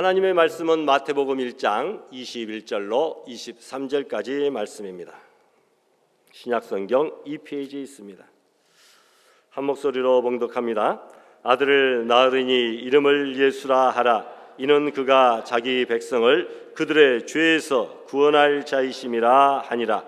하나님의 말씀은 마태복음 1장 21절로 23절까지 말씀입니다. 신약성경 2페이지에 있습니다. 한 목소리로 봉독합니다. 아들을 낳으리니 이름을 예수라 하라. 이는 그가 자기 백성을 그들의 죄에서 구원할 자이심이라 하니라.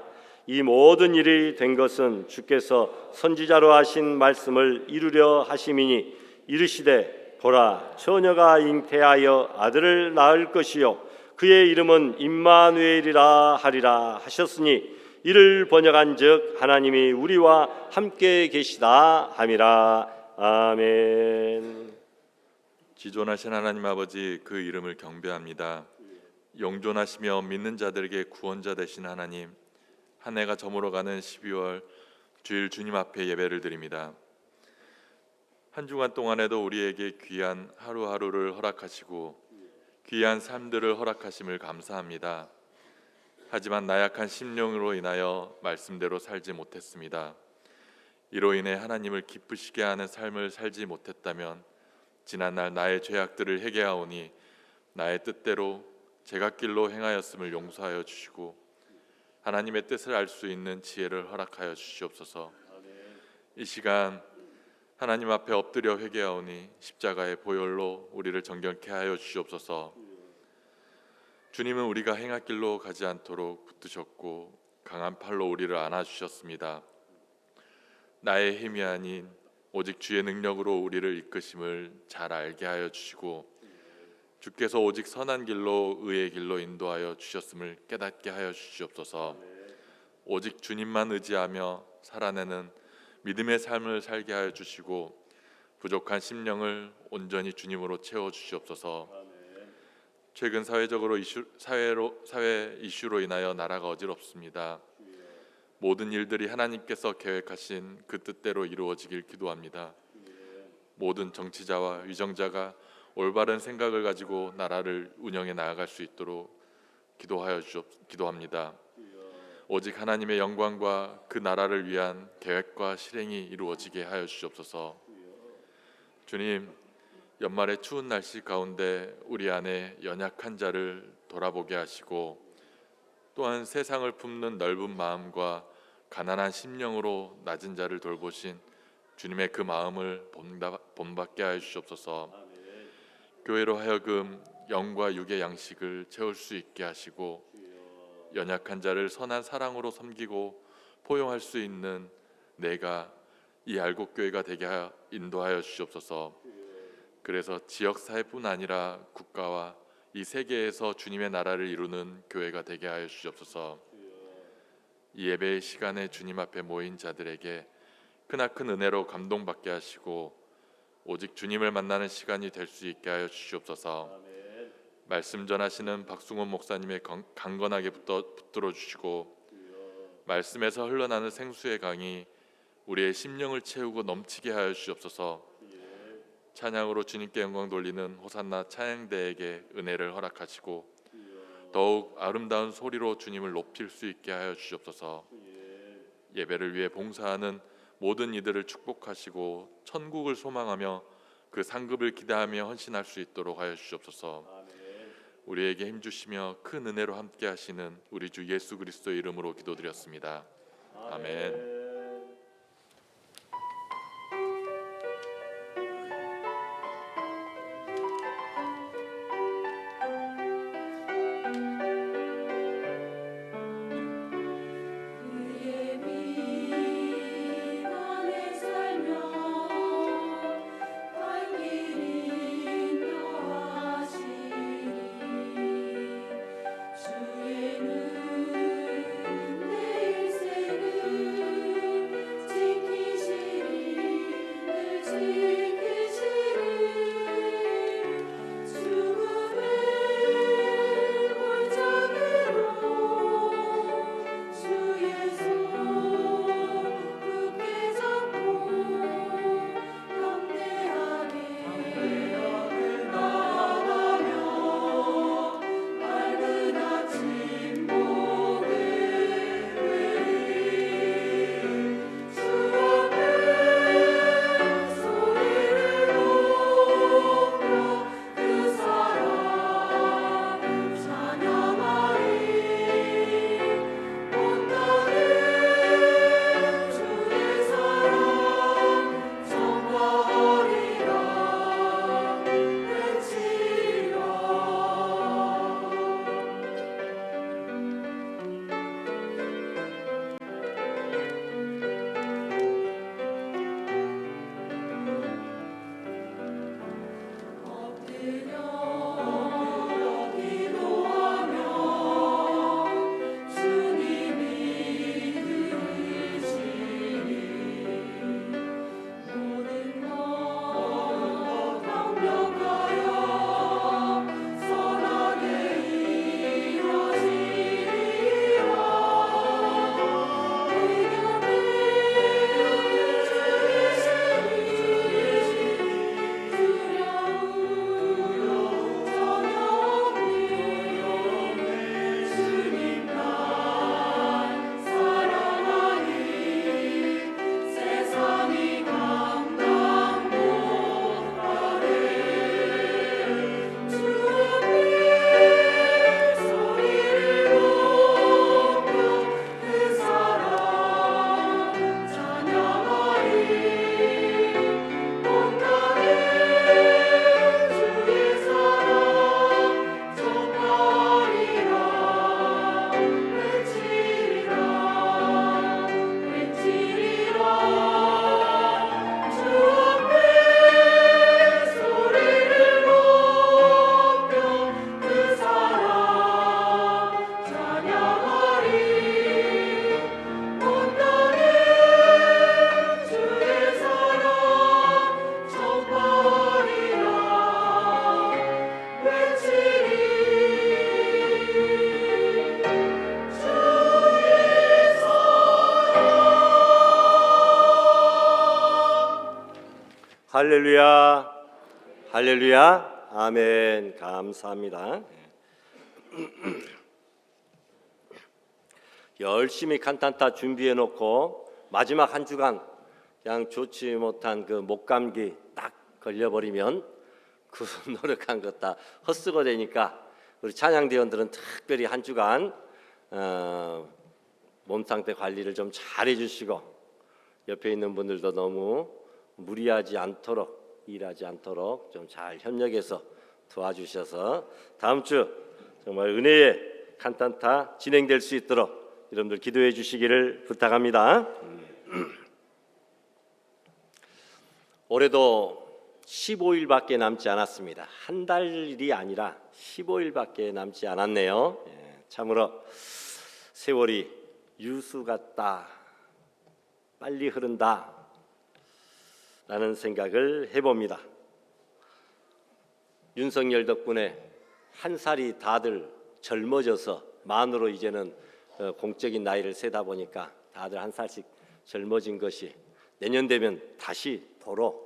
이 모든 일이 된 것은 주께서 선지자로 하신 말씀을 이루려 하심이니 이르시되 보라 처녀가 잉태하여 아들을 낳을 것이요 그의 이름은 임마누엘이라 하리라 하셨으니 이를 번역한즉 하나님이 우리와 함께 계시다 함이라. 아멘. 지존하신 하나님 아버지, 그 이름을 경배합니다. 영존하시며 믿는 자들에게 구원자 되신 하나님, 한 해가 저물어가는 12월 주일 주님 앞에 예배를 드립니다. 한 주간 동안에도 우리에게 귀한 하루하루를 허락하시고 귀한 삶들을 허락하심을 감사합니다. 하지만 나약한 심령으로 인하여 말씀대로 살지 못했습니다. 이로 인해 하나님을 기쁘시게 하는 삶을 살지 못했다면 지난날 나의 죄악들을 회개하오니 나의 뜻대로 제갓길로 행하였음을 용서하여 주시고 하나님의 뜻을 알 수 있는 지혜를 허락하여 주시옵소서. 이 시간 하나님 앞에 엎드려 회개하오니 십자가의 보혈로 우리를 정결케 하여 주시옵소서. 주님은 우리가 행할 길로 가지 않도록 붙드셨고 강한 팔로 우리를 안아주셨습니다. 나의 힘이 아닌 오직 주의 능력으로 우리를 이끄심을 잘 알게 하여 주시고 주께서 오직 선한 길로 의의 길로 인도하여 주셨음을 깨닫게 하여 주시옵소서. 오직 주님만 의지하며 살아내는 믿음의 삶을 살게 하여 주시고 부족한 심령을 온전히 주님으로 채워 주시옵소서. 최근 사회 이슈로 인하여 나라가 어지럽습니다. 모든 일들이 하나님께서 계획하신 그 뜻대로 이루어지길 기도합니다. 모든 정치자와 위정자가 올바른 생각을 가지고 나라를 운영해 나아갈 수 있도록 기도합니다. 오직 하나님의 영광과 그 나라를 위한 계획과 실행이 이루어지게 하여 주시옵소서. 주님, 연말의 추운 날씨 가운데 우리 안에 연약한 자를 돌아보게 하시고 또한 세상을 품는 넓은 마음과 가난한 심령으로 낮은 자를 돌보신 주님의 그 마음을 본받게 하여 주시옵소서. 교회로 하여금 영과 육의 양식을 채울 수 있게 하시고 연약한 자를 선한 사랑으로 섬기고 포용할 수 있는 내가 이 알곡교회가 되게 인도하여 주시옵소서. 그래서 지역사회뿐 아니라 국가와 이 세계에서 주님의 나라를 이루는 교회가 되게 하여 주시옵소서. 이 예배의 시간에 주님 앞에 모인 자들에게 크나큰 은혜로 감동받게 하시고 오직 주님을 만나는 시간이 될 수 있게 하여 주시옵소서. 말씀 전하시는 박승원 목사님의 강건하게 붙들어 주시고 말씀에서 흘러나는 생수의 강이 우리의 심령을 채우고 넘치게 하여 주시옵소서. 찬양으로 주님께 영광 돌리는 호산나 찬양대에게 은혜를 허락하시고 더욱 아름다운 소리로 주님을 높일 수 있게 하여 주시옵소서. 예배를 위해 봉사하는 모든 이들을 축복하시고 천국을 소망하며 그 상급을 기대하며 헌신할 수 있도록 하여 주시옵소서. 우리에게 힘주시며 큰 은혜로 함께 하시는 우리 주 예수 그리스도의 이름으로 기도드렸습니다. 아멘. 할렐루야, 할렐루야, 아멘. 감사합니다. 열심히 간단타 준비해놓고 마지막 한 주간 그냥 좋지 못한 그 목감기 딱 걸려버리면 그 노력한 것 다 헛수고 되니까 우리 찬양대원들은 특별히 한 주간 몸 상태 관리를 좀 잘 해주시고 옆에 있는 분들도 너무 무리하지 않도록 일하지 않도록 좀 잘 협력해서 도와주셔서 다음 주 정말 은혜의 간단타 진행될 수 있도록 여러분들 기도해 주시기를 부탁합니다. 올해도 15일밖에 남지 않았습니다. 한 달이 아니라 15일밖에 남지 않았네요. 참으로 세월이 유수 같다, 빨리 흐른다 라는 생각을 해봅니다. 윤석열 덕분에 한 살이 다들 젊어져서 만으로 이제는 공적인 나이를 세다 보니까 다들 한 살씩 젊어진 것이 내년 되면 다시 도로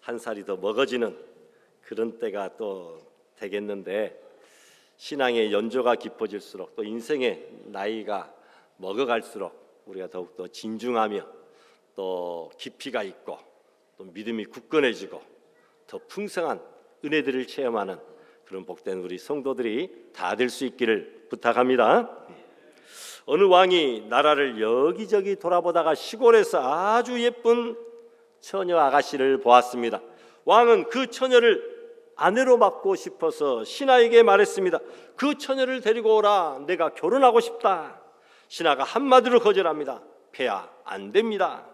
한 살이 더 먹어지는 그런 때가 또 되겠는데, 신앙의 연조가 깊어질수록 또 인생의 나이가 먹어갈수록 우리가 더욱더 진중하며 또 깊이가 있고 또 믿음이 굳건해지고 더 풍성한 은혜들을 체험하는 그런 복된 우리 성도들이 다 될 수 있기를 부탁합니다. 어느 왕이 나라를 여기저기 돌아보다가 시골에서 아주 예쁜 처녀 아가씨를 보았습니다. 왕은 그 처녀를 아내로 맡고 싶어서 신하에게 말했습니다. 그 처녀를 데리고 오라, 내가 결혼하고 싶다. 신하가 한마디로 거절합니다. 폐하, 안 됩니다.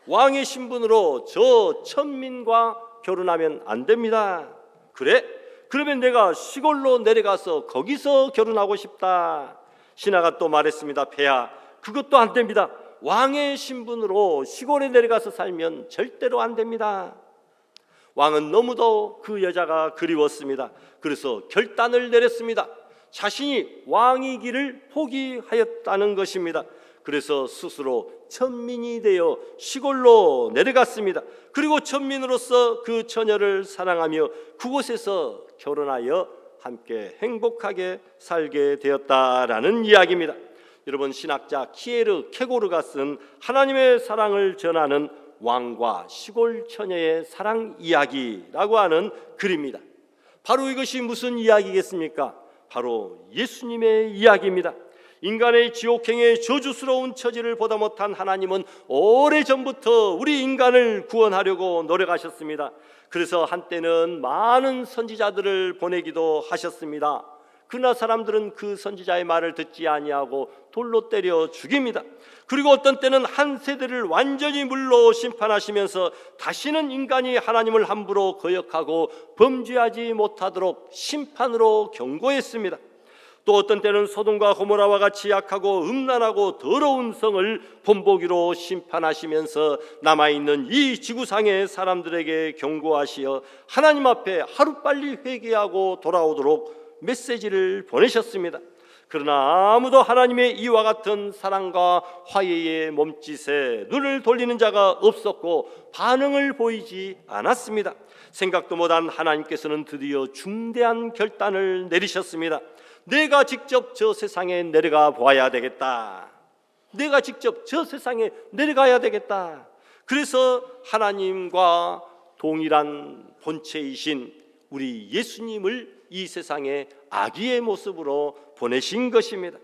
왕의 신분으로 저 천민과 결혼하면 안 됩니다. 그래? 그러면 내가 시골로 내려가서 거기서 결혼하고 싶다. 신하가 또 말했습니다. 폐하, 그것도 안 됩니다. 왕의 신분으로 시골에 내려가서 살면 절대로 안 됩니다. 왕은 너무도 그 여자가 그리웠습니다. 그래서 결단을 내렸습니다. 자신이 왕이기를 포기하였다는 것입니다. 그래서 스스로 천민이 되어 시골로 내려갔습니다. 그리고 천민으로서 그 처녀를 사랑하며 그곳에서 결혼하여 함께 행복하게 살게 되었다라는 이야기입니다. 여러분, 신학자 키에르 케고르가 쓴 하나님의 사랑을 전하는 왕과 시골 처녀의 사랑 이야기라고 하는 글입니다. 바로 이것이 무슨 이야기겠습니까? 바로 예수님의 이야기입니다. 인간의 지옥행의 저주스러운 처지를 보다 못한 하나님은 오래전부터 우리 인간을 구원하려고 노력하셨습니다. 그래서 한때는 많은 선지자들을 보내기도 하셨습니다. 그러나 사람들은 그 선지자의 말을 듣지 아니하고 돌로 때려 죽입니다. 그리고 어떤 때는 한 세대를 완전히 물로 심판하시면서 다시는 인간이 하나님을 함부로 거역하고 범죄하지 못하도록 심판으로 경고했습니다. 또 어떤 때는 소돔과 고모라와 같이 약하고 음란하고 더러운 성을 본보기로 심판하시면서 남아있는 이 지구상의 사람들에게 경고하시어 하나님 앞에 하루빨리 회개하고 돌아오도록 메시지를 보내셨습니다. 그러나 아무도 하나님의 이와 같은 사랑과 화해의 몸짓에 눈을 돌리는 자가 없었고 반응을 보이지 않았습니다. 생각도 못한 하나님께서는 드디어 중대한 결단을 내리셨습니다. 내가 직접 저 세상에 내려가 보아야 되겠다. 내가 직접 저 세상에 내려가야 되겠다. 그래서 하나님과 동일한 본체이신 우리 예수님을 이 세상에 아기의 모습으로 보내신 것입니다.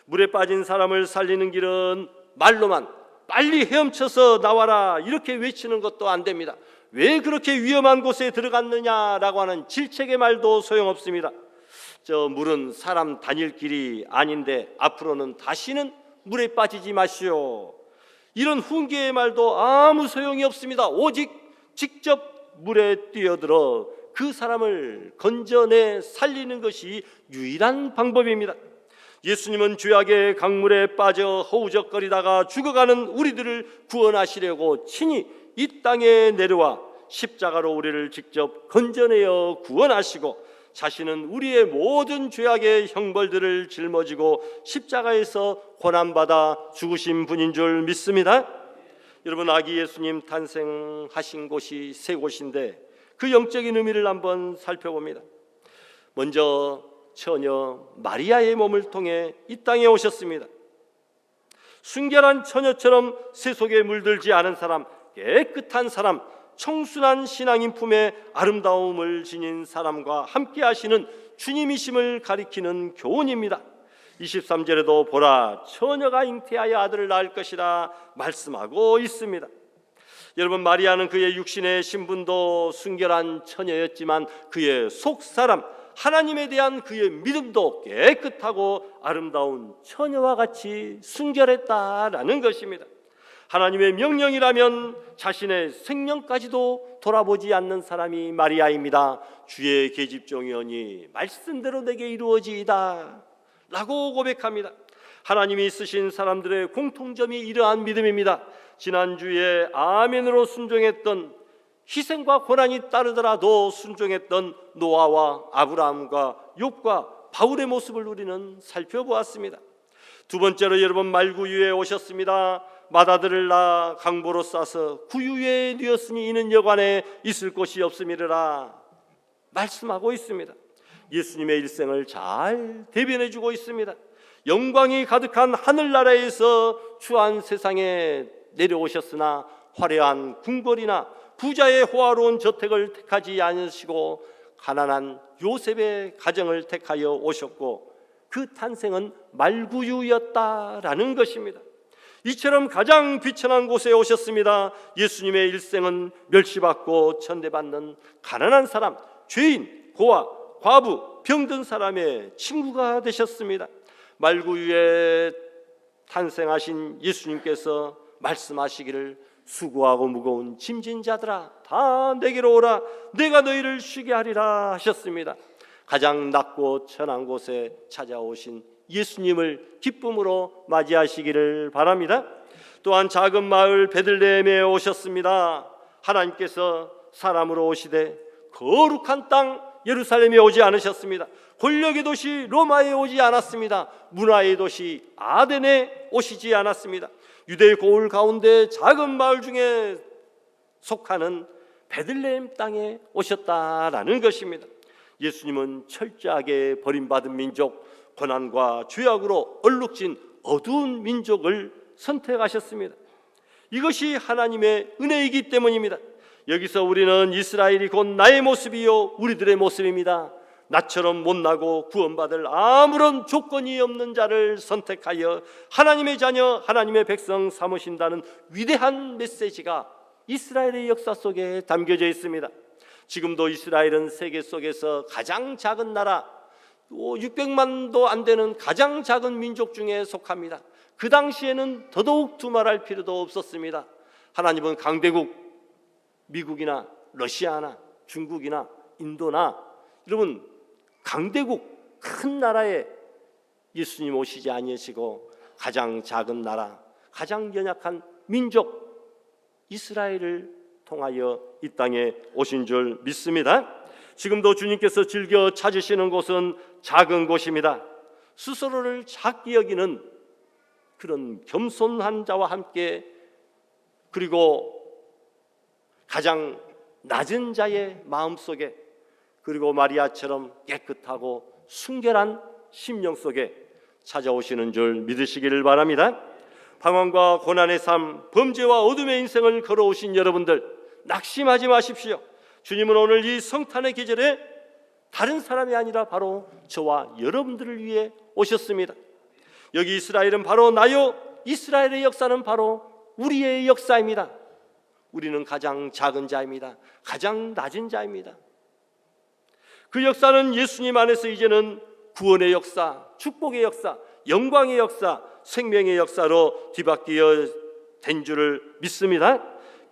물에 빠진 사람을 살리는 길은 말로만 빨리 헤엄쳐서 나와라 이렇게 외치는 것도 안 됩니다. 왜 그렇게 위험한 곳에 들어갔느냐라고 하는 질책의 말도 소용없습니다. 저 물은 사람 다닐 길이 아닌데 앞으로는 다시는 물에 빠지지 마시오. 이런 훈계의 말도 아무 소용이 없습니다. 오직 직접 물에 뛰어들어 그 사람을 건져내 살리는 것이 유일한 방법입니다. 예수님은 죄악의 강물에 빠져 허우적거리다가 죽어가는 우리들을 구원하시려고 친히 이 땅에 내려와 십자가로 우리를 직접 건져내어 구원하시고 자신은 우리의 모든 죄악의 형벌들을 짊어지고 십자가에서 고난받아 죽으신 분인 줄 믿습니다. 여러분, 아기 예수님 탄생하신 곳이 세 곳인데 그 영적인 의미를 한번 살펴봅니다. 먼저 처녀 마리아의 몸을 통해 이 땅에 오셨습니다. 순결한 처녀처럼 세속에 물들지 않은 사람, 깨끗한 사람, 청순한 신앙인 품에 아름다움을 지닌 사람과 함께 하시는 주님이심을 가리키는 교훈입니다. 23절에도 보라, 처녀가 잉태하여 아들을 낳을 것이라 말씀하고 있습니다. 여러분, 마리아는 그의 육신의 신분도 순결한 처녀였지만 그의 속사람, 하나님에 대한 그의 믿음도 깨끗하고 아름다운 처녀와 같이 순결했다라는 것입니다. 하나님의 명령이라면 자신의 생명까지도 돌아보지 않는 사람이 마리아입니다. 주의 계집종이오니 말씀대로 내게 이루어지이다 라고 고백합니다. 하나님이 쓰신 사람들의 공통점이 이러한 믿음입니다. 지난주에 아멘으로 순종했던, 희생과 고난이 따르더라도 순종했던 노아와 아브라함과 욥과 바울의 모습을 우리는 살펴보았습니다. 두 번째로 여러분, 말구유에 오셨습니다. 맏아들을 낳아 강보로 싸서 구유에 뉘었으니 이는 여관에 있을 곳이 없음이라 말씀하고 있습니다. 예수님의 일생을 잘 대변해 주고 있습니다. 영광이 가득한 하늘나라에서 추한 세상에 내려오셨으나 화려한 궁궐이나 부자의 호화로운 저택을 택하지 않으시고 가난한 요셉의 가정을 택하여 오셨고 그 탄생은 말구유였다라는 것입니다. 이처럼 가장 비천한 곳에 오셨습니다. 예수님의 일생은 멸시받고 천대받는 가난한 사람, 죄인, 고아, 과부, 병든 사람의 친구가 되셨습니다. 말구유에 탄생하신 예수님께서 말씀하시기를 수고하고 무거운 짐진 자들아 다 내게로 오라, 내가 너희를 쉬게 하리라 하셨습니다. 가장 낮고 천한 곳에 찾아오신 예수님을 기쁨으로 맞이하시기를 바랍니다. 또한 작은 마을 베들레헴에 오셨습니다. 하나님께서 사람으로 오시되 거룩한 땅 예루살렘에 오지 않으셨습니다. 권력의 도시 로마에 오지 않았습니다. 문화의 도시 아덴에 오시지 않았습니다. 유대 고을 가운데 작은 마을 중에 속하는 베들레헴 땅에 오셨다라는 것입니다. 예수님은 철저하게 버림받은 민족, 고난과 죄악으로 얼룩진 어두운 민족을 선택하셨습니다. 이것이 하나님의 은혜이기 때문입니다. 여기서 우리는 이스라엘이 곧 나의 모습이요 우리들의 모습입니다. 나처럼 못나고 구원받을 아무런 조건이 없는 자를 선택하여 하나님의 자녀, 하나님의 백성 삼으신다는 위대한 메시지가 이스라엘의 역사 속에 담겨져 있습니다. 지금도 이스라엘은 세계 속에서 가장 작은 나라, 600만도 안 되는 가장 작은 민족 중에 속합니다. 그 당시에는 더더욱 두말할 필요도 없었습니다. 하나님은 강대국 미국이나 러시아나 중국이나 인도나 여러분 강대국 큰 나라에 예수님 오시지 아니하시고 가장 작은 나라, 가장 연약한 민족 이스라엘을 통하여 이 땅에 오신 줄 믿습니다. 지금도 주님께서 즐겨 찾으시는 곳은 작은 곳입니다. 스스로를 작게 여기는 그런 겸손한 자와 함께, 그리고 가장 낮은 자의 마음속에, 그리고 마리아처럼 깨끗하고 순결한 심령 속에 찾아오시는 줄 믿으시기를 바랍니다. 방황과 고난의 삶, 범죄와 어둠의 인생을 걸어오신 여러분들 낙심하지 마십시오. 주님은 오늘 이 성탄의 계절에 다른 사람이 아니라 바로 저와 여러분들을 위해 오셨습니다. 여기 이스라엘은 바로 나요, 이스라엘의 역사는 바로 우리의 역사입니다. 우리는 가장 작은 자입니다. 가장 낮은 자입니다. 그 역사는 예수님 안에서 이제는 구원의 역사, 축복의 역사, 영광의 역사, 생명의 역사로 뒤바뀌어 된 줄을 믿습니다.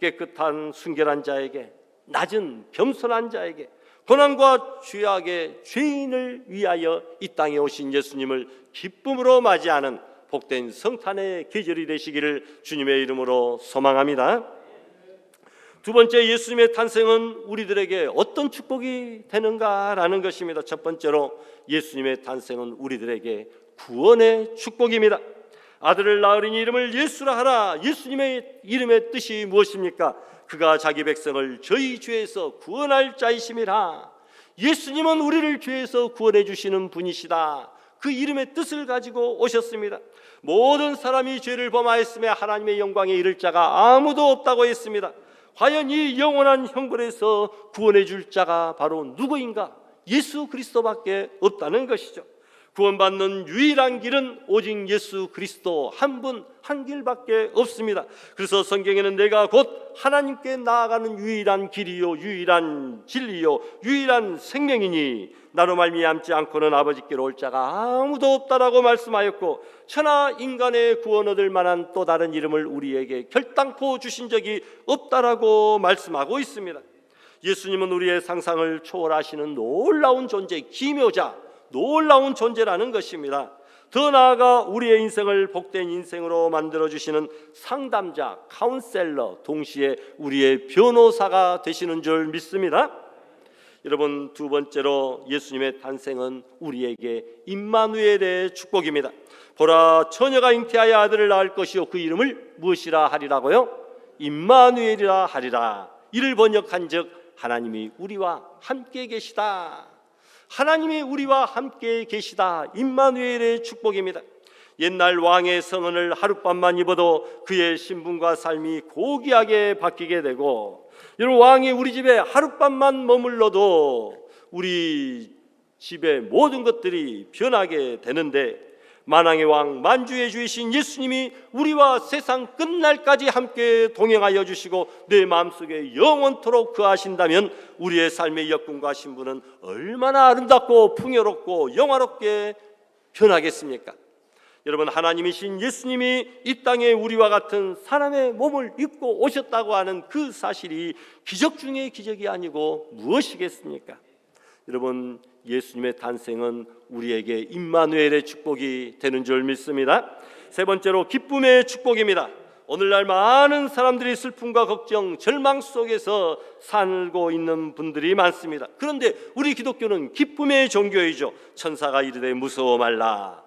깨끗한 순결한 자에게, 낮은 겸손한 자에게, 고난과 죄악의 죄인을 위하여 이 땅에 오신 예수님을 기쁨으로 맞이하는 복된 성탄의 계절이 되시기를 주님의 이름으로 소망합니다. 두 번째, 예수님의 탄생은 우리들에게 어떤 축복이 되는가라는 것입니다. 첫 번째로 예수님의 탄생은 우리들에게 구원의 축복입니다. 아들을 낳으리니 이름을 예수라 하라. 예수님의 이름의 뜻이 무엇입니까? 그가 자기 백성을 저희 죄에서 구원할 자이심이라. 예수님은 우리를 죄에서 구원해 주시는 분이시다. 그 이름의 뜻을 가지고 오셨습니다. 모든 사람이 죄를 범하였음에 하나님의 영광에 이를 자가 아무도 없다고 했습니다. 과연 이 영원한 형벌에서 구원해 줄 자가 바로 누구인가? 예수 그리스도밖에 없다는 것이죠. 구원받는 유일한 길은 오직 예수 그리스도 한 분 한 길밖에 없습니다. 그래서 성경에는 내가 곧 하나님께 나아가는 유일한 길이요 유일한 진리요 유일한 생명이니 나로 말미암지 않고는 아버지께로 올 자가 아무도 없다라고 말씀하였고, 천하 인간의 구원 얻을 만한 또 다른 이름을 우리에게 결단코 주신 적이 없다라고 말씀하고 있습니다. 예수님은 우리의 상상을 초월하시는 놀라운 존재, 기묘자, 놀라운 존재라는 것입니다. 더 나아가 우리의 인생을 복된 인생으로 만들어주시는 상담자, 카운셀러, 동시에 우리의 변호사가 되시는 줄 믿습니다. 여러분, 두 번째로 예수님의 탄생은 우리에게 임마누엘의 축복입니다. 보라, 처녀가 잉태하여 아들을 낳을 것이요 그 이름을 무엇이라 하리라고요? 임마누엘이라 하리라. 이를 번역한즉 하나님이 우리와 함께 계시다. 하나님이 우리와 함께 계시다. 임마누엘의 축복입니다. 옛날 왕의 성은을 하룻밤만 입어도 그의 신분과 삶이 고귀하게 바뀌게 되고, 여러분, 왕이 우리 집에 하룻밤만 머물러도 우리 집의 모든 것들이 변하게 되는데, 만왕의 왕 만주의 주이신 예수님이 우리와 세상 끝날까지 함께 동행하여 주시고 내 마음속에 영원토록 거하신다면 우리의 삶의 역군과 신분은 얼마나 아름답고 풍요롭고 영화롭게 변하겠습니까? 여러분, 하나님이신 예수님이 이 땅에 우리와 같은 사람의 몸을 입고 오셨다고 하는 그 사실이 기적 중의 기적이 아니고 무엇이겠습니까? 여러분, 예수님의 탄생은 우리에게 임마누엘의 축복이 되는 줄 믿습니다. 세 번째로 기쁨의 축복입니다. 오늘날 많은 사람들이 슬픔과 걱정, 절망 속에서 살고 있는 분들이 많습니다. 그런데 우리 기독교는 기쁨의 종교이죠. 천사가 이르되 무서워 말라.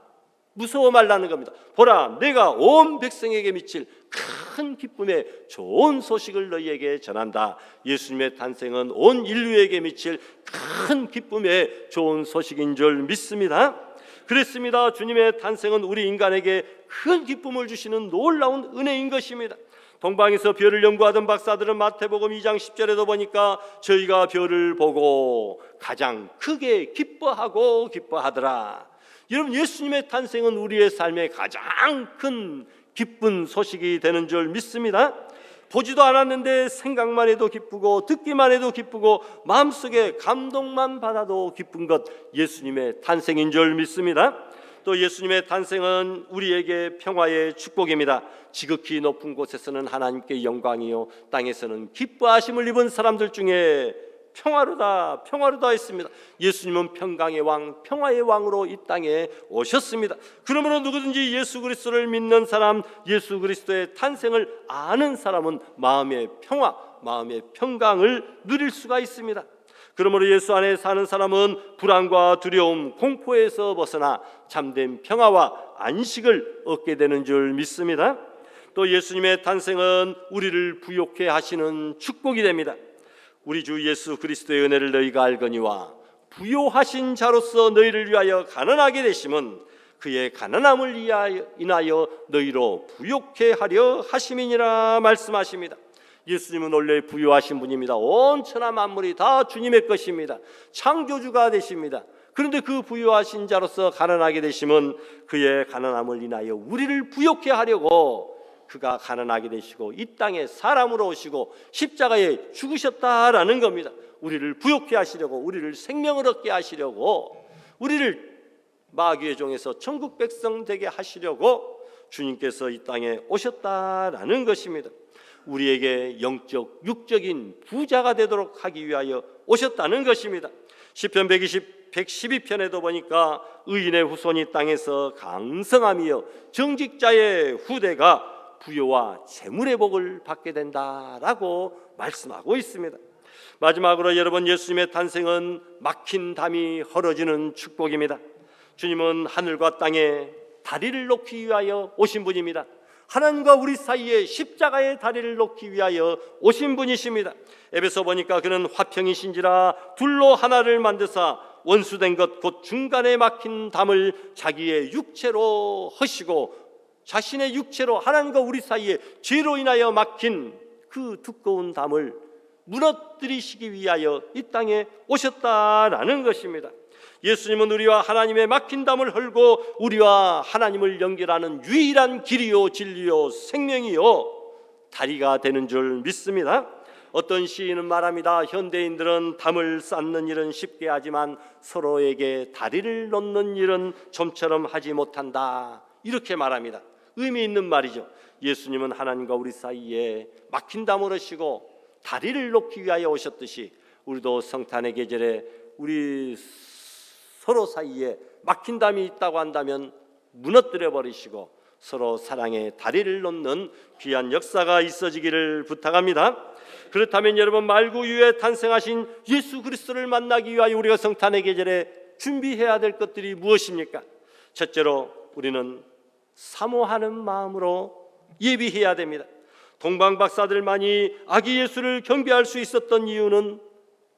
무서워 말라는 겁니다. 보라, 내가 온 백성에게 미칠 큰 기쁨의 좋은 소식을 너희에게 전한다. 예수님의 탄생은 온 인류에게 미칠 큰 기쁨의 좋은 소식인 줄 믿습니다. 그렇습니다. 주님의 탄생은 우리 인간에게 큰 기쁨을 주시는 놀라운 은혜인 것입니다. 동방에서 별을 연구하던 박사들은 마태복음 2장 10절에도 보니까 저희가 별을 보고 가장 크게 기뻐하더라. 여러분, 예수님의 탄생은 우리의 삶에 가장 큰 기쁜 소식이 되는 줄 믿습니다. 보지도 않았는데 생각만 해도 기쁘고 듣기만 해도 기쁘고 마음속에 감동만 받아도 기쁜 것, 예수님의 탄생인 줄 믿습니다. 또 예수님의 탄생은 우리에게 평화의 축복입니다. 지극히 높은 곳에서는 하나님께 영광이요 땅에서는 기뻐하심을 입은 사람들 중에 평화로다 했습니다. 예수님은 평강의 왕, 평화의 왕으로 이 땅에 오셨습니다. 그러므로 누구든지 예수 그리스도를 믿는 사람, 예수 그리스도의 탄생을 아는 사람은 마음의 평화, 마음의 평강을 누릴 수가 있습니다. 그러므로 예수 안에 사는 사람은 불안과 두려움, 공포에서 벗어나 참된 평화와 안식을 얻게 되는 줄 믿습니다. 또 예수님의 탄생은 우리를 부욕해 하시는 축복이 됩니다. 우리 주 예수 그리스도의 은혜를 너희가 알거니와 부요하신 자로서 너희를 위하여 가난하게 되심은 그의 가난함을 인하여 너희로 부욕해 하려 하심이니라 말씀하십니다. 예수님은 원래 부요하신 분입니다. 온 천하 만물이 다 주님의 것입니다. 창조주가 되십니다. 그런데 그 부요하신 자로서 가난하게 되심은 그의 가난함을 인하여 우리를 부욕해 하려고 그가 가난하게 되시고 이 땅에 사람으로 오시고 십자가에 죽으셨다라는 겁니다. 우리를 부욕해 하시려고, 우리를 생명을 얻게 하시려고, 우리를 마귀의 종에서 천국 백성 되게 하시려고 주님께서 이 땅에 오셨다라는 것입니다. 우리에게 영적, 육적인 부자가 되도록 하기 위하여 오셨다는 것입니다. 시편 112편에도 보니까 의인의 후손이 땅에서 강성하며 정직자의 후대가 부요와 재물의 복을 받게 된다라고 말씀하고 있습니다. 마지막으로 여러분, 예수님의 탄생은 막힌 담이 헐어지는 축복입니다. 주님은 하늘과 땅에 다리를 놓기 위하여 오신 분입니다. 하나님과 우리 사이에 십자가의 다리를 놓기 위하여 오신 분이십니다. 에베소 보니까 그는 화평이신지라 둘로 하나를 만드사 원수된 것 곧 중간에 막힌 담을 자기의 육체로 허시고, 자신의 육체로 하나님과 우리 사이에 죄로 인하여 막힌 그 두꺼운 담을 무너뜨리시기 위하여 이 땅에 오셨다라는 것입니다. 예수님은 우리와 하나님의 막힌 담을 헐고 우리와 하나님을 연결하는 유일한 길이요 진리요 생명이요 다리가 되는 줄 믿습니다. 어떤 시인은 말합니다. 현대인들은 담을 쌓는 일은 쉽게 하지만 서로에게 다리를 놓는 일은 좀처럼 하지 못한다, 이렇게 말합니다. 의미 있는 말이죠. 예수님은 하나님과 우리 사이에 막힌 담을 하시고 다리를 놓기 위하여 오셨듯이 우리도 성탄의 계절에 우리 서로 사이에 막힌 담이 있다고 한다면 무너뜨려 버리시고 서로 사랑의 다리를 놓는 귀한 역사가 있어지기를 부탁합니다. 그렇다면 여러분, 말구유에 탄생하신 예수 그리스도를 만나기 위하여 우리가 성탄의 계절에 준비해야 될 것들이 무엇입니까? 첫째로 우리는 사모하는 마음으로 예비해야 됩니다. 동방 박사들만이 아기 예수를 경배할 수 있었던 이유는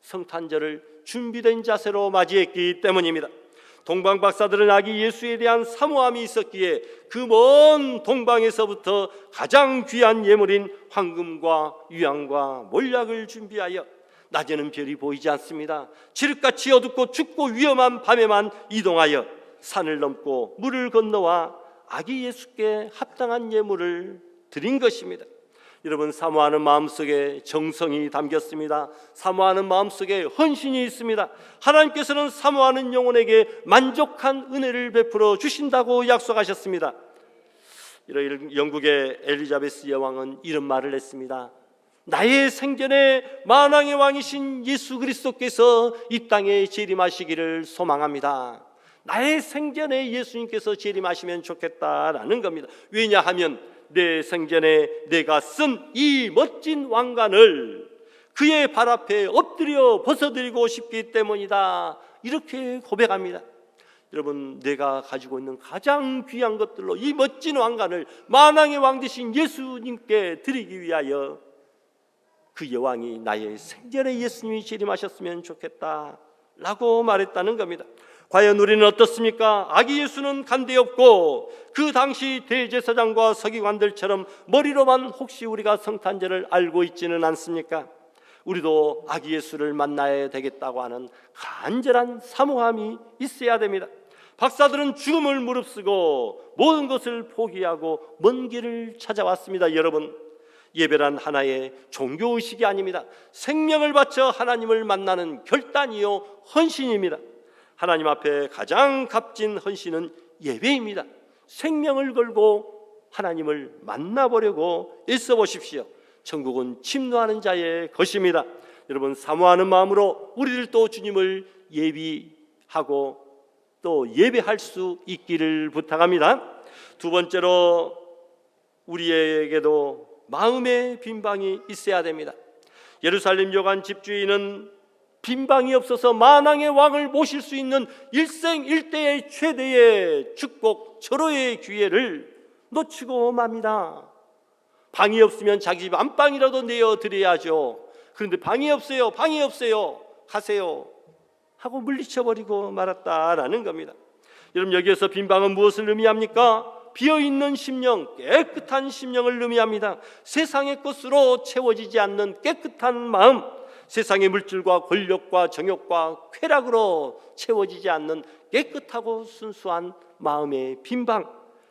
성탄절을 준비된 자세로 맞이했기 때문입니다. 동방 박사들은 아기 예수에 대한 사모함이 있었기에 그 먼 동방에서부터 가장 귀한 예물인 황금과 유향과 몰약을 준비하여, 낮에는 별이 보이지 않습니다. 칠흑같이 어둡고 춥고 위험한 밤에만 이동하여 산을 넘고 물을 건너와 아기 예수께 합당한 예물을 드린 것입니다. 여러분, 사모하는 마음속에 정성이 담겼습니다. 사모하는 마음속에 헌신이 있습니다. 하나님께서는 사모하는 영혼에게 만족한 은혜를 베풀어 주신다고 약속하셨습니다. 영국의 엘리자베스 여왕은 이런 말을 했습니다. 나의 생전에 만왕의 왕이신 예수 그리스도께서 이 땅에 재림하시기를 소망합니다. 나의 생전에 예수님께서 재림하시면 좋겠다라는 겁니다. 왜냐하면 내 생전에 내가 쓴 이 멋진 왕관을 그의 발 앞에 엎드려 벗어드리고 싶기 때문이다, 이렇게 고백합니다. 여러분, 내가 가지고 있는 가장 귀한 것들로 이 멋진 왕관을 만왕의 왕 되신 예수님께 드리기 위하여 그 여왕이 나의 생전에 예수님이 재림하셨으면 좋겠다라고 말했다는 겁니다. 과연 우리는 어떻습니까? 아기 예수는 간대 없고 그 당시 대제사장과 서기관들처럼 머리로만 혹시 우리가 성탄절을 알고 있지는 않습니까? 우리도 아기 예수를 만나야 되겠다고 하는 간절한 사모함이 있어야 됩니다. 박사들은 죽음을 무릅쓰고 모든 것을 포기하고 먼 길을 찾아왔습니다. 여러분, 예배란 하나의 종교의식이 아닙니다. 생명을 바쳐 하나님을 만나는 결단이요 헌신입니다. 하나님 앞에 가장 값진 헌신은 예배입니다. 생명을 걸고 하나님을 만나보려고 애써 보십시오. 천국은 침노하는 자의 것입니다. 여러분, 사모하는 마음으로 우리들도 주님을 예비하고 또 예배할 수 있기를 부탁합니다. 두 번째로 우리에게도 마음의 빈방이 있어야 됩니다. 예루살렘 요관 집주인은 빈방이 없어서 만왕의 왕을 모실 수 있는 일생일대의 최대의 축복, 절호의 기회를 놓치고 맙니다. 방이 없으면 자기 집 안방이라도 내어드려야죠. 그런데 방이 없어요, 방이 없어요, 가세요 하고 물리쳐버리고 말았다라는 겁니다. 여러분, 여기에서 빈방은 무엇을 의미합니까? 비어있는 심령, 깨끗한 심령을 의미합니다. 세상의 것으로 채워지지 않는 깨끗한 마음, 세상의 물질과 권력과 정욕과 쾌락으로 채워지지 않는 깨끗하고 순수한 마음의 빈방,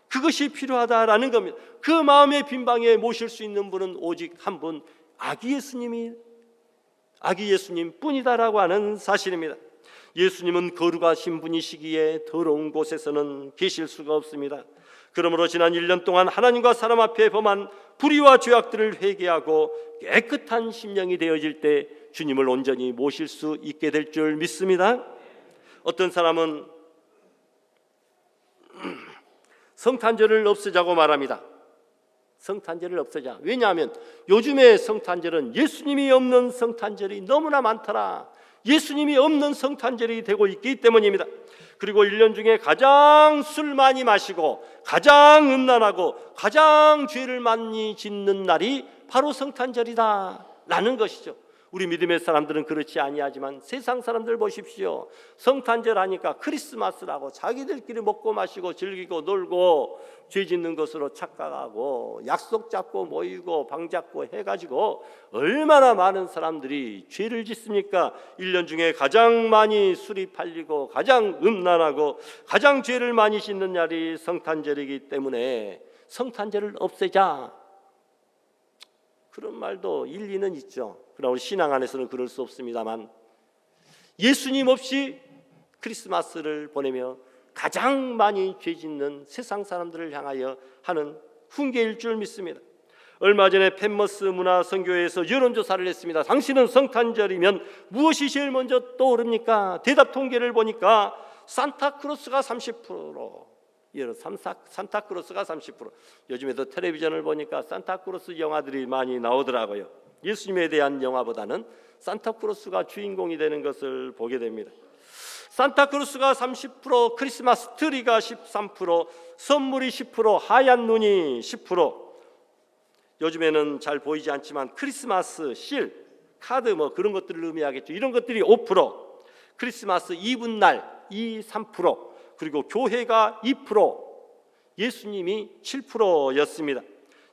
그것이 필요하다라는 겁니다. 그 마음의 빈방에 모실 수 있는 분은 오직 한 분, 아기 예수님 뿐이다라고 하는 사실입니다. 예수님은 거룩하신 분이시기에 더러운 곳에서는 계실 수가 없습니다. 그러므로 지난 1년 동안 하나님과 사람 앞에 범한 불의와 죄악들을 회개하고 깨끗한 심령이 되어질 때 주님을 온전히 모실 수 있게 될 줄 믿습니다. 어떤 사람은 성탄절을 없애자고 말합니다. 성탄절을 없애자. 왜냐하면 요즘의 성탄절은 예수님이 없는 성탄절이 너무나 많더라. 예수님이 없는 성탄절이 되고 있기 때문입니다. 그리고 1년 중에 가장 술 많이 마시고 가장 음란하고 가장 죄를 많이 짓는 날이 바로 성탄절이다 라는 것이죠. 우리 믿음의 사람들은 그렇지 아니하지만 세상 사람들 보십시오. 성탄절 하니까 크리스마스라고 자기들끼리 먹고 마시고 즐기고 놀고 죄 짓는 것으로 착각하고 약속 잡고 모이고 방 잡고 해가지고 얼마나 많은 사람들이 죄를 짓습니까? 1년 중에 가장 많이 술이 팔리고 가장 음란하고 가장 죄를 많이 짓는 날이 성탄절이기 때문에 성탄절을 없애자, 그런 말도 일리는 있죠. 그러나 우리 신앙 안에서는 그럴 수 없습니다만, 예수님 없이 크리스마스를 보내며 가장 많이 죄 짓는 세상 사람들을 향하여 하는 훈계일 줄 믿습니다. 얼마 전에 펜머스 문화선교회에서 여론조사를 했습니다. 당신은 성탄절이면 무엇이 제일 먼저 떠오릅니까? 대답 통계를 보니까 산타크로스가 30%, 산타크로스가 30%. 요즘에도 텔레비전을 보니까 산타크로스 영화들이 많이 나오더라고요. 예수님에 대한 영화보다는 산타크로스가 주인공이 되는 것을 보게 됩니다. 산타크로스가 30%, 크리스마스 트리가 13%, 선물이 10%, 하얀 눈이 10%. 요즘에는 잘 보이지 않지만 크리스마스 실, 카드 뭐 그런 것들을 의미하겠죠. 이런 것들이 5%, 크리스마스 이브날 3%, 그리고 교회가 2%, 예수님이 7%였습니다.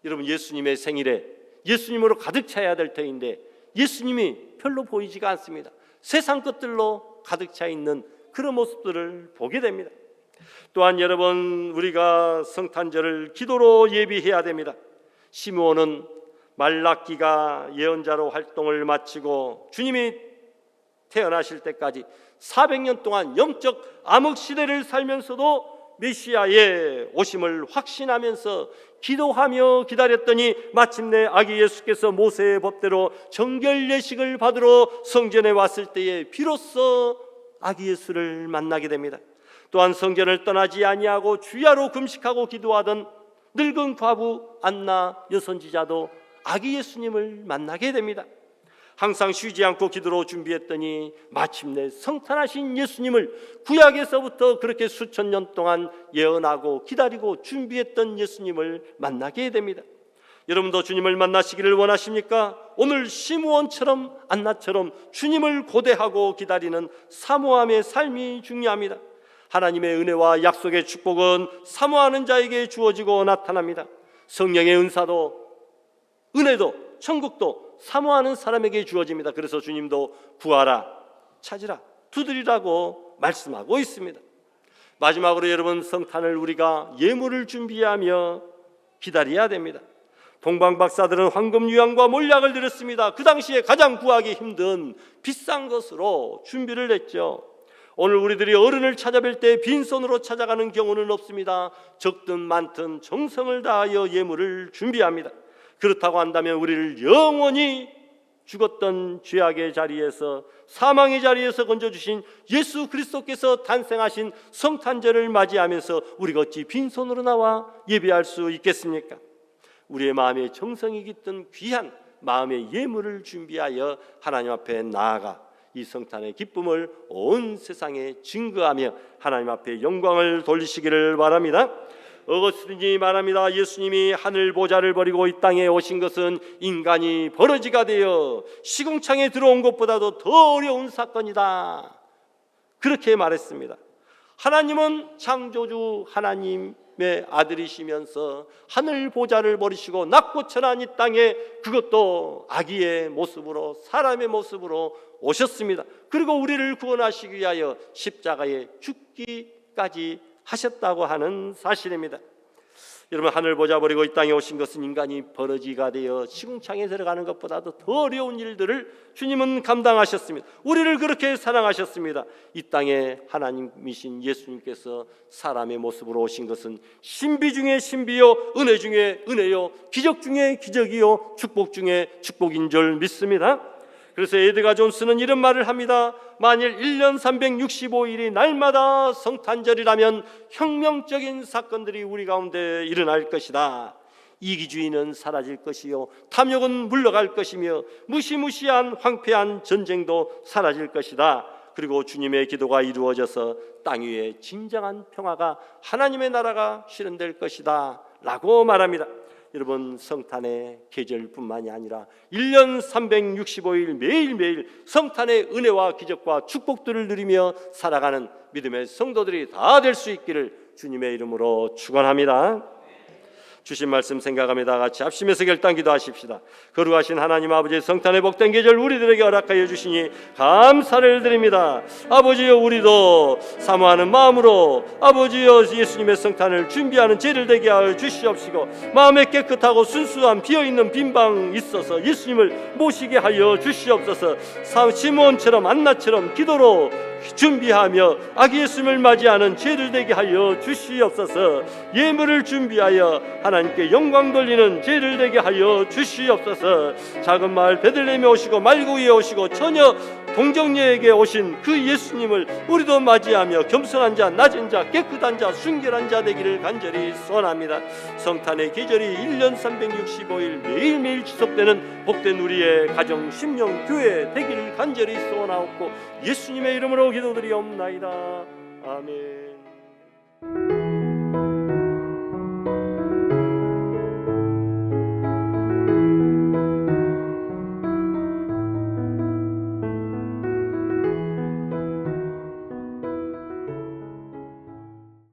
여러분, 예수님의 생일에 예수님으로 가득 차야 될 터인데 예수님이 별로 보이지가 않습니다. 세상 것들로 가득 차 있는 그런 모습들을 보게 됩니다. 또한 여러분, 우리가 성탄절을 기도로 예비해야 됩니다. 시므온은 말라기가 예언자로 활동을 마치고 주님이 태어나실 때까지 400년 동안 영적 암흑 시대를 살면서도 메시아의 오심을 확신하면서 기도하며 기다렸더니 마침내 아기 예수께서 모세의 법대로 정결 예식을 받으러 성전에 왔을 때에 비로소 아기 예수를 만나게 됩니다. 또한 성전을 떠나지 아니하고 주야로 금식하고 기도하던 늙은 과부 안나 여선지자도 아기 예수님을 만나게 됩니다. 항상 쉬지 않고 기도로 준비했더니 마침내 성탄하신 예수님을 구약에서부터 그렇게 수천 년 동안 예언하고 기다리고 준비했던 예수님을 만나게 됩니다. 여러분도 주님을 만나시기를 원하십니까? 오늘 시므온처럼 안나처럼 주님을 고대하고 기다리는 사모함의 삶이 중요합니다. 하나님의 은혜와 약속의 축복은 사모하는 자에게 주어지고 나타납니다. 성령의 은사도 은혜도 천국도 사모하는 사람에게 주어집니다. 그래서 주님도 구하라, 찾으라, 두드리라고 말씀하고 있습니다. 마지막으로 여러분, 성탄을 우리가 예물을 준비하며 기다려야 됩니다. 동방 박사들은 황금 유황과 몰약을 드렸습니다. 그 당시에 가장 구하기 힘든 비싼 것으로 준비를 했죠. 오늘 우리들이 어른을 찾아뵐 때 빈손으로 찾아가는 경우는 없습니다. 적든 많든 정성을 다하여 예물을 준비합니다. 그렇다고 한다면 우리를 영원히 죽었던 죄악의 자리에서, 사망의 자리에서 건져주신 예수 그리스도께서 탄생하신 성탄절을 맞이하면서 우리가 어찌 빈손으로 나와 예배할 수 있겠습니까? 우리의 마음에 정성이 깃든 귀한 마음의 예물을 준비하여 하나님 앞에 나아가 이 성탄의 기쁨을 온 세상에 증거하며 하나님 앞에 영광을 돌리시기를 바랍니다. 어거스틴이 말합니다. 예수님이 하늘 보좌를 버리고 이 땅에 오신 것은 인간이 버러지가 되어 시궁창에 들어온 것보다도 더 어려운 사건이다, 그렇게 말했습니다. 하나님은 창조주 하나님의 아들이시면서 하늘 보좌를 버리시고 낮고 천한 이 땅에, 그것도 아기의 모습으로, 사람의 모습으로 오셨습니다. 그리고 우리를 구원하시기 위하여 십자가에 죽기까지 하셨다고 하는 사실입니다. 여러분, 하늘 보좌 버리고 이 땅에 오신 것은 인간이 버러지가 되어 시궁창에 들어가는 것보다도 더 어려운 일들을 주님은 감당하셨습니다. 우리를 그렇게 사랑하셨습니다. 이 땅에 하나님이신 예수님께서 사람의 모습으로 오신 것은 신비 중에 신비요, 은혜 중에 은혜요, 기적 중에 기적이요, 축복 중에 축복인 줄 믿습니다. 그래서 에드가 존스는 이런 말을 합니다. 만일 1년 365일이 날마다 성탄절이라면 혁명적인 사건들이 우리 가운데 일어날 것이다. 이기주의는 사라질 것이요 탐욕은 물러갈 것이며 무시무시한 황폐한 전쟁도 사라질 것이다. 그리고 주님의 기도가 이루어져서 땅 위에 진정한 평화가 하나님의 나라가 실현될 것이다 라고 말합니다. 여러분, 성탄의 계절뿐만이 아니라 1년 365일 매일매일 성탄의 은혜와 기적과 축복들을 누리며 살아가는 믿음의 성도들이 다 될 수 있기를 주님의 이름으로 축원합니다. 주신 말씀 생각하며 다 같이 합심해서 결단 기도하십시다. 거룩하신 하나님 아버지, 성탄의 복된 계절 우리들에게 허락하여 주시니 감사를 드립니다. 아버지여, 우리도 사모하는 마음으로 아버지여 예수님의 성탄을 준비하는 죄를 되게 하여 주시옵시고, 마음에 깨끗하고 순수한 비어있는 빈방 있어서 예수님을 모시게 하여 주시옵소서. 시몬처럼 안나처럼 기도로 준비하며 아기 예수님을 맞이하는 죄를 되게 하여 주시옵소서. 예물을 준비하여 하나님께 영광 돌리는 죄를 되게 하여 주시옵소서. 작은 마을 베들레헴에 오시고 말구이에 오시고 처녀 동정녀에게 오신 그 예수님을 우리도 맞이하며 겸손한 자, 낮은 자, 깨끗한 자, 순결한 자 되기를 간절히 소원합니다. 성탄의 계절이 1년 365일 매일매일 지속되는 복된 우리의 가정, 심령, 교회 되기를 간절히 소원하옵고 예수님의 이름으로 기도드리옵나이다. 아멘.